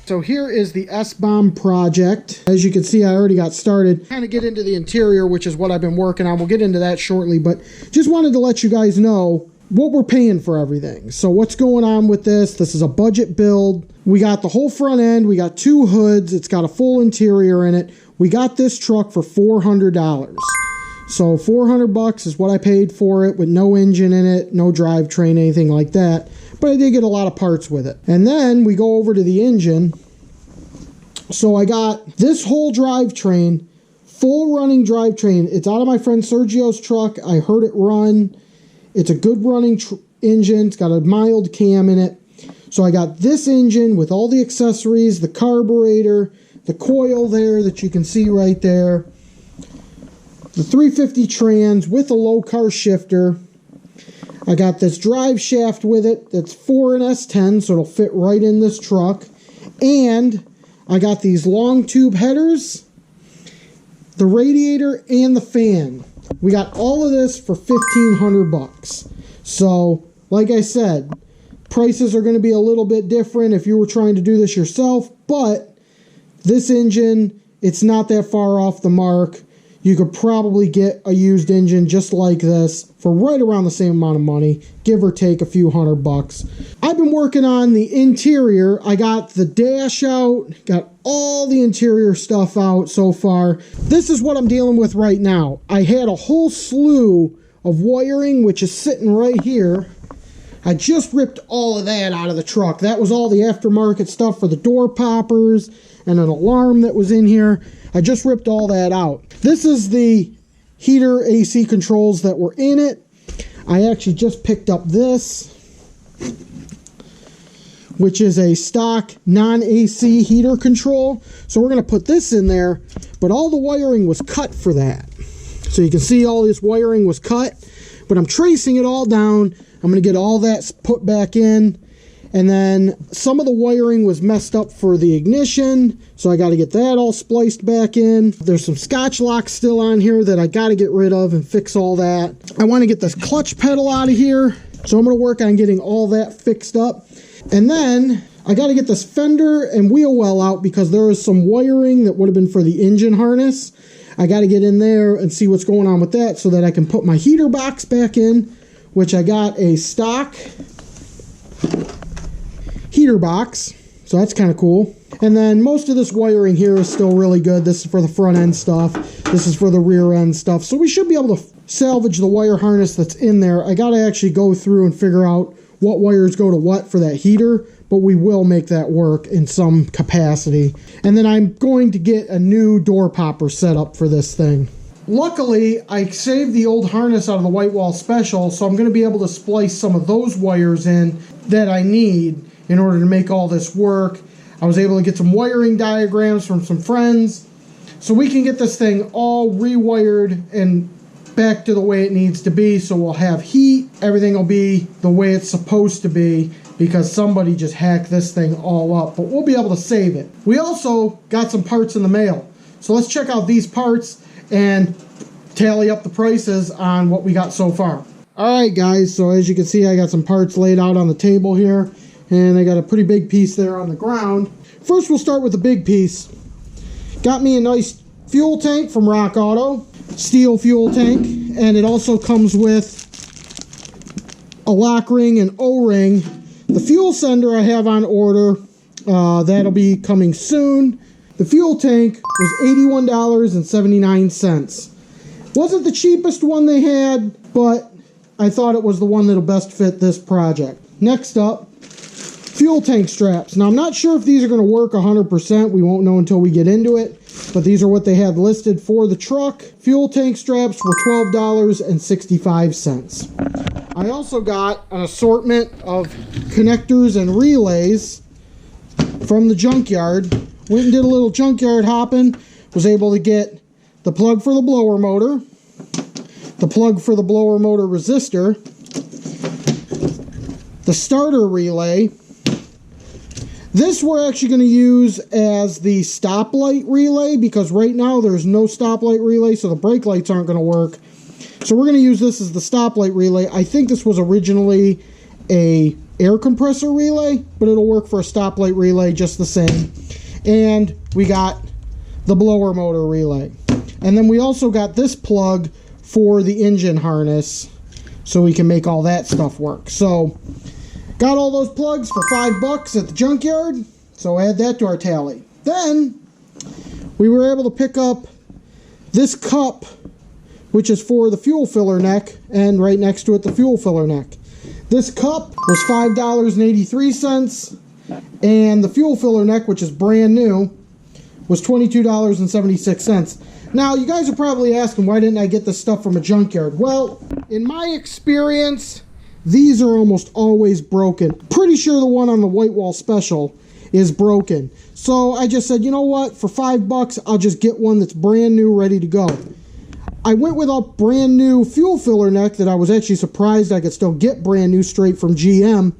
So here is the S-bomb project. As you can see, I already got started. Kind of get into the interior, which is what I've been working on. We'll get into that shortly, but just wanted to let you guys know what we're paying for everything. So what's going on with this? This is a budget build. We got the whole front end. We got 2 hoods. It's got a full interior in it. We got this truck for $400. So $400 is what I paid for it with no engine in it, no drivetrain, anything like that. But I did get a lot of parts with it. And then we go over to the engine. So I got this whole drivetrain, full running drivetrain. It's out of my friend Sergio's truck. I heard it run. It's a good running engine. It's got a mild cam in it. So I got this engine with all the accessories, the carburetor, the coil there that you can see right there, the 350 trans with a low car shifter. I got this drive shaft with it that's for an S-10, so it'll fit right in this truck. And I got these long tube headers, the radiator, and the fan. We got all of this for $1,500. So, like I said, prices are going to be a little bit different if you were trying to do this yourself, but this engine, it's not that far off the mark. You could probably get a used engine just like this for right around the same amount of money, give or take a few $100. I've been working on the interior. I got the dash out, got all the interior stuff out so far. This is what I'm dealing with right now. I had a whole slew of wiring, which is sitting right here. I just ripped all of that out of the truck. That was all the aftermarket stuff for the door poppers and an alarm that was in here. I just ripped all that out. This is the heater AC controls that were in it. I actually just picked up this, which is a stock non-AC heater control. So we're going to put this in there, but all the wiring was cut for that. So you can see all this wiring was cut, but I'm tracing it all down. I'm going to get all that put back in. And then some of the wiring was messed up for the ignition, so I got to get that all spliced back in. There's some Scotch locks still on here that I got to get rid of and fix all that. I want to get this clutch pedal out of here, so I'm going to work on getting all that fixed up. And then I got to get this fender and wheel well out because there is some wiring that would have been for the engine harness. I got to get in there and see what's going on with that so that I can put my heater box back in, which I got a stock heater box, so that's kind of cool. And then most of this wiring here is still really good. This is for the front end stuff. This is for the rear end stuff. So we should be able to salvage the wire harness that's in there. I got to actually go through and figure out what wires go to what for that heater, but we will make that work in some capacity. And then I'm going to get a new door popper set up for this thing. Luckily, I saved the old harness out of the White Wall Special, so I'm going to be able to splice some of those wires in that I need in order to make all this work. I was able to get some wiring diagrams from some friends, so we can get this thing all rewired and back to the way it needs to be, so we'll have heat. Everything will be the way it's supposed to be because somebody just hacked this thing all up, but we'll be able to save it. We also got some parts in the mail, so let's check out these parts and tally up the prices on what we got so far. Alright guys, so as you can see, I got some parts laid out on the table here, and I got a pretty big piece there on the ground. First we'll start with the big piece. Got me a nice fuel tank from Rock Auto, steel fuel tank, and it also comes with a lock ring and O-ring. The fuel sender I have on order, that'll be coming soon. The fuel tank was $81.79. Wasn't the cheapest one they had, but I thought it was the one that'll best fit this project. Next up, fuel tank straps. Now I'm not sure if these are going to work 100%. We won't know until we get into it, but these are what they had listed for the truck. Fuel tank straps were $12.65. I also got an assortment of connectors and relays from the junkyard. Went and did a little junkyard hopping. Was able to get the plug for the blower motor, the plug for the blower motor resistor, the starter relay. This we're actually going to use as the stoplight relay because right now there's no stoplight relay, so the brake lights aren't going to work. So we're going to use this as the stoplight relay. I think this was originally a air compressor relay, but it'll work for a stoplight relay just the same. And we got the blower motor relay. And then we also got this plug for the engine harness so we can make all that stuff work. So got all those plugs for $5 at the junkyard, so add that to our tally. Then we were able to pick up this cup, which is for the fuel filler neck, and right next to it the fuel filler neck. This cup was $5.83, and the fuel filler neck, which is brand new, was $22.76. Now, you guys are probably asking, why didn't I get this stuff from a junkyard? Well, in my experience, these are almost always broken. Pretty sure the one on the White Wall Special is broken. So I just said, you know what, for $5, I'll just get one that's brand new, ready to go. I went with a brand new fuel filler neck that I was actually surprised I could still get brand new straight from GM.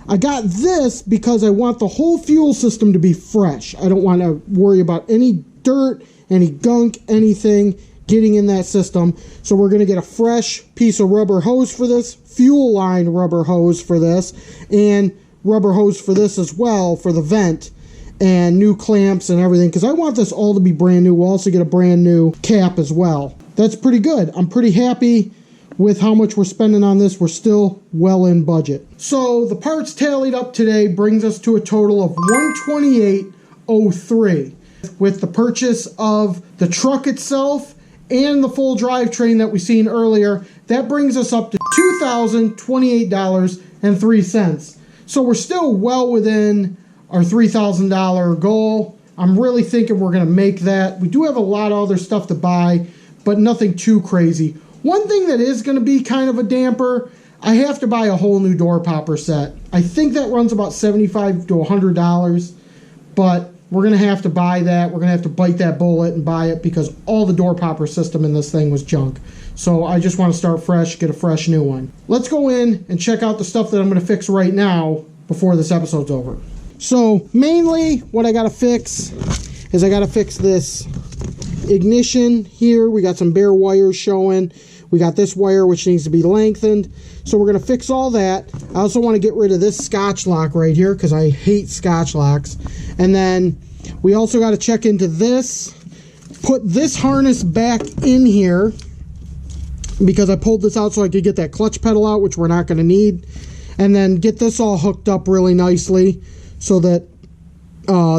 I got this because I want the whole fuel system to be fresh. I don't want to worry about any dirt, any gunk, anything getting in that system. So we're going to get a fresh piece of rubber hose for this, fuel line rubber hose for this, and rubber hose for this as well for the vent, and new clamps and everything, because I want this all to be brand new. We'll also get a brand new cap as well. That's pretty good. I'm pretty happy with how much we're spending on this. We're still well in budget. So the parts tallied up today brings us to a total of $128.03. With the purchase of the truck itself and the full drivetrain that we seen earlier, that brings us up to $2,028.03. So we're still well within our $3,000 goal. I'm really thinking we're going to make that. We do have a lot of other stuff to buy, but nothing too crazy. One thing that is going to be kind of a damper, I have to buy a whole new door popper set. I think that runs about $75 to $100, but we're going to have to buy that. We're going to have to bite that bullet and buy it because all the door popper system in this thing was junk. So I just want to start fresh, get a fresh new one. Let's go in and check out the stuff that I'm going to fix right now before this episode's over. So mainly what I got to fix is I got to fix this ignition here. We got some bare wires showing. We got this wire which needs to be lengthened. So we're going to fix all that. I also want to get rid of this Scotch lock right here because I hate Scotch locks. And then we also got to check into this. Put this harness back in here because I pulled this out so I could get that clutch pedal out, which we're not going to need. And then get this all hooked up really nicely so that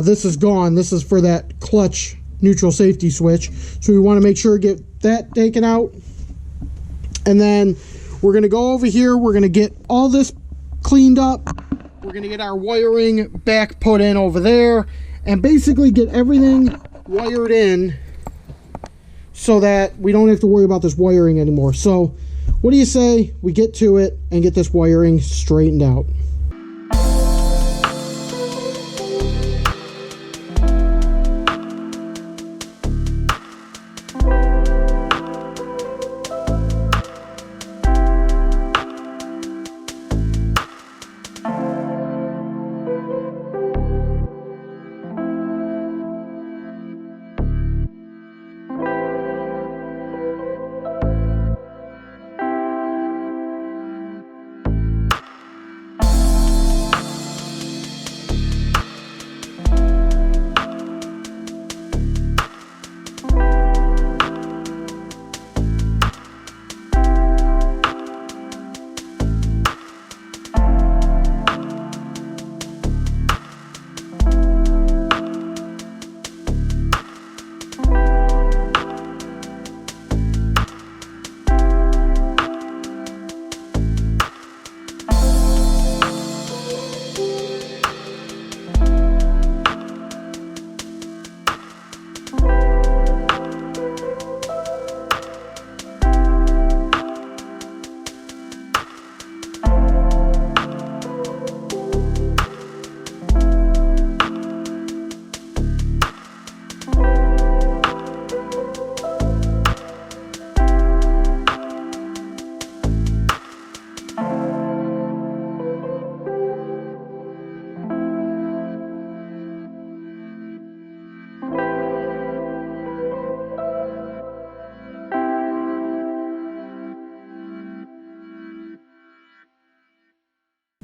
this is gone. This is for that clutch neutral safety switch. So we want to make sure to get that taken out. And then we're going to go over here. We're going to get all this cleaned up. We're going to get our wiring back put in over there and basically get everything wired in so that we don't have to worry about this wiring anymore. So what do you say we get to it and get this wiring straightened out?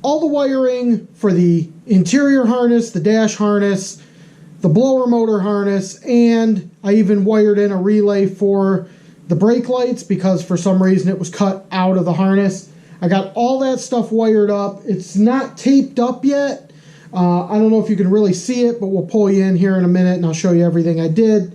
all the wiring for the interior harness, the dash harness, the blower motor harness, and I even wired in a relay for the brake lights because for some reason it was cut out of the harness. I got all that stuff wired up. It's not taped up yet. I don't know if you can really see it, but we'll pull you in here in a minute and I'll show you everything I did.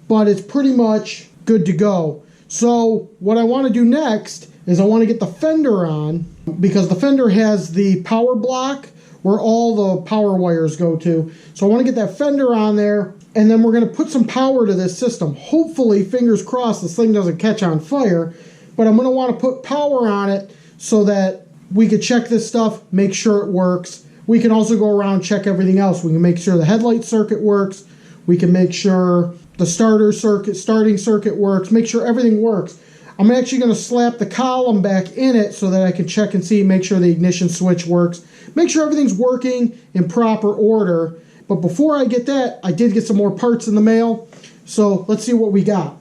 But it's pretty much good to go. So what I want to do next is I want to get the fender on, because the fender has the power block where all the power wires go to. So I want to get that fender on there, and then we're going to put some power to this system. Hopefully, fingers crossed, this thing doesn't catch on fire, but I'm going to want to put power on it so that we could check this stuff, make sure it works. We can also go around and check everything else. We can make sure the headlight circuit works. We can make sure the starting circuit works, make sure everything works. I'm actually going to slap the column back in it so that I can check and see, make sure the ignition switch works, make sure everything's working in proper order. But before I get that, I did get some more parts in the mail. So let's see what we got.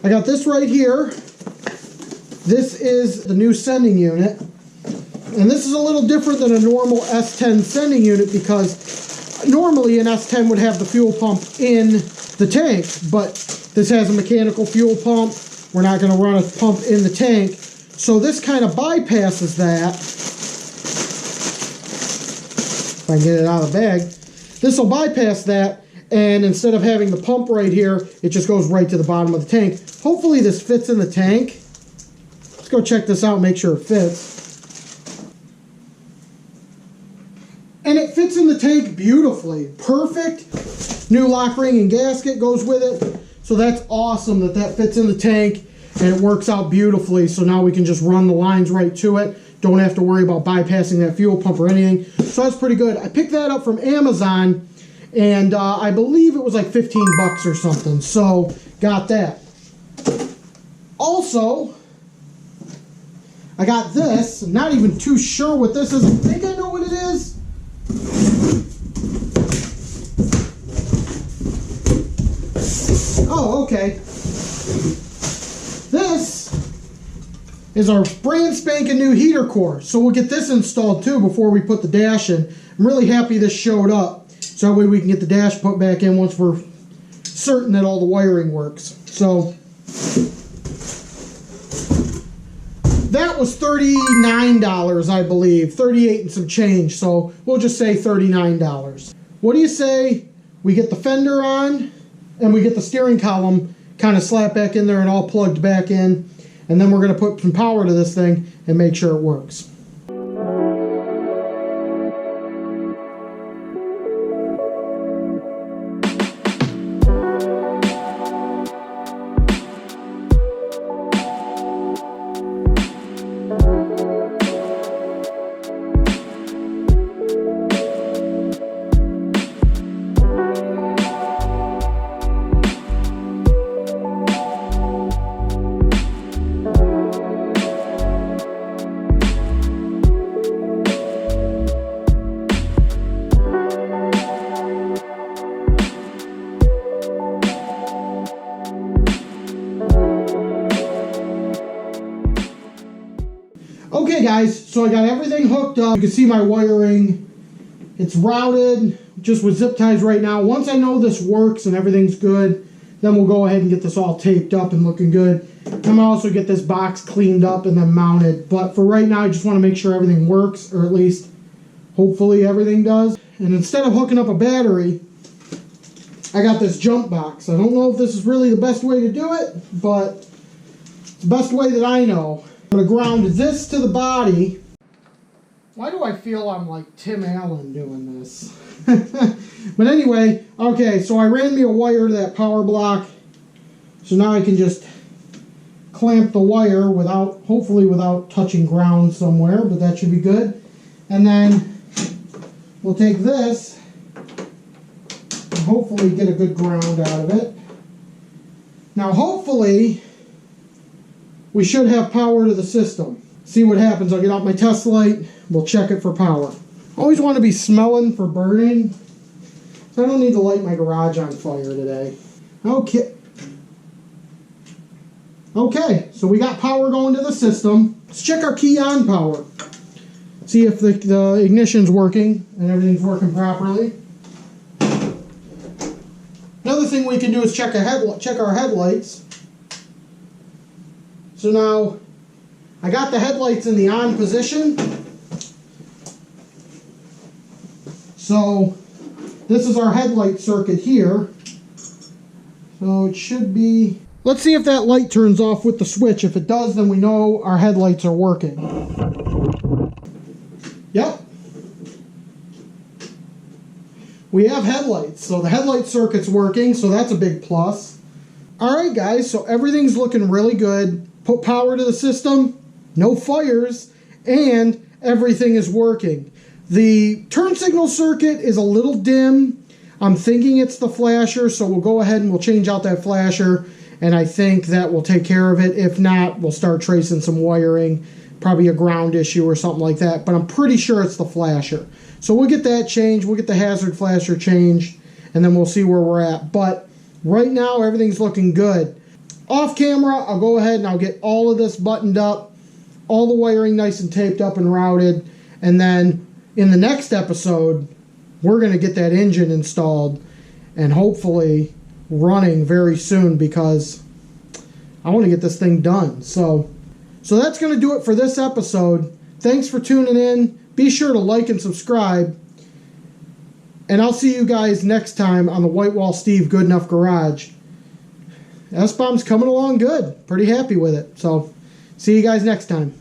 I got this right here. This is the new sending unit. And this is a little different than a normal S-10 sending unit because normally an S-10 would have the fuel pump in the tank, but this has a mechanical fuel pump. We're not going to run a pump in the tank. So this kind of bypasses that. If I can get it out of the bag. This will bypass that, and instead of having the pump right here, it just goes right to the bottom of the tank. Hopefully this fits in the tank. Let's go check this out and make sure it fits. And it fits in the tank beautifully. Perfect. New lock ring and gasket goes with it. So that's awesome that that fits in the tank and it works out beautifully. So now we can just run the lines right to it. Don't have to worry about bypassing that fuel pump or anything. So that's pretty good. I picked that up from Amazon and I believe it was like 15 bucks or something. So got that. Also, I got this. I'm not even too sure what this is. I think I know what it is. Oh, okay. This is our brand spanking new heater core. So we'll get this installed too before we put the dash in. I'm really happy this showed up. So that way we can get the dash put back in once we're certain that all the wiring works. So that was $39, I believe. 38 and some change. So we'll just say $39. What do you say we get the fender on and we get the steering column kind of slapped back in there and all plugged back in, and then we're going to put some power to this thing and make sure it works. Okay guys, so I got everything hooked up. You can see my wiring. It's routed, just with zip ties right now. Once I know this works and everything's good, then we'll go ahead and get this all taped up and looking good. I'm going to also get this box cleaned up and then mounted. But for right now, I just want to make sure everything works, or at least hopefully everything does. And instead of hooking up a battery, I got this jump box. I don't know if this is really the best way to do it, but it's the best way that I know. I'm going to ground this to the body. Why do I feel I'm like Tim Allen doing this? But anyway, okay, so I ran me a wire to that power block. So now I can just clamp the wire without, hopefully without touching ground somewhere, but that should be good. And then we'll take this and hopefully get a good ground out of it. Now hopefully we should have power to the system. See what happens. I'll get out my test light. We'll check it for power. Always want to be smelling for burning. So I don't need to light my garage on fire today. Okay. Okay, so we got power going to the system. Let's check our key on power. See if the ignition's working and everything's working properly. Another thing we can do is check our headlights. So now I got the headlights in the on position. So this is our headlight circuit here. So it should be... Let's see if that light turns off with the switch. If it does, then we know our headlights are working. Yep. We have headlights. So the headlight circuit's working, so that's a big plus. Alright guys, so everything's looking really good. Put power to the system, no fires, and everything is working. The turn signal circuit is a little dim. I'm thinking it's the flasher, so we'll go ahead and we'll change out that flasher, and I think that will take care of it. If not, we'll start tracing some wiring, probably a ground issue or something like that, but I'm pretty sure it's the flasher. So we'll get that changed, we'll get the hazard flasher changed, and then we'll see where we're at. But right now, everything's looking good. Off camera, I'll go ahead and I'll get all of this buttoned up, all the wiring nice and taped up and routed, and then in the next episode, we're going to get that engine installed and hopefully running very soon because I want to get this thing done. So that's going to do it for this episode. Thanks for tuning in. Be sure to like and subscribe. And I'll see you guys next time on the Whitewall Steve Good Enough Garage. S-Bomb's coming along good. Pretty happy with it. So see you guys next time.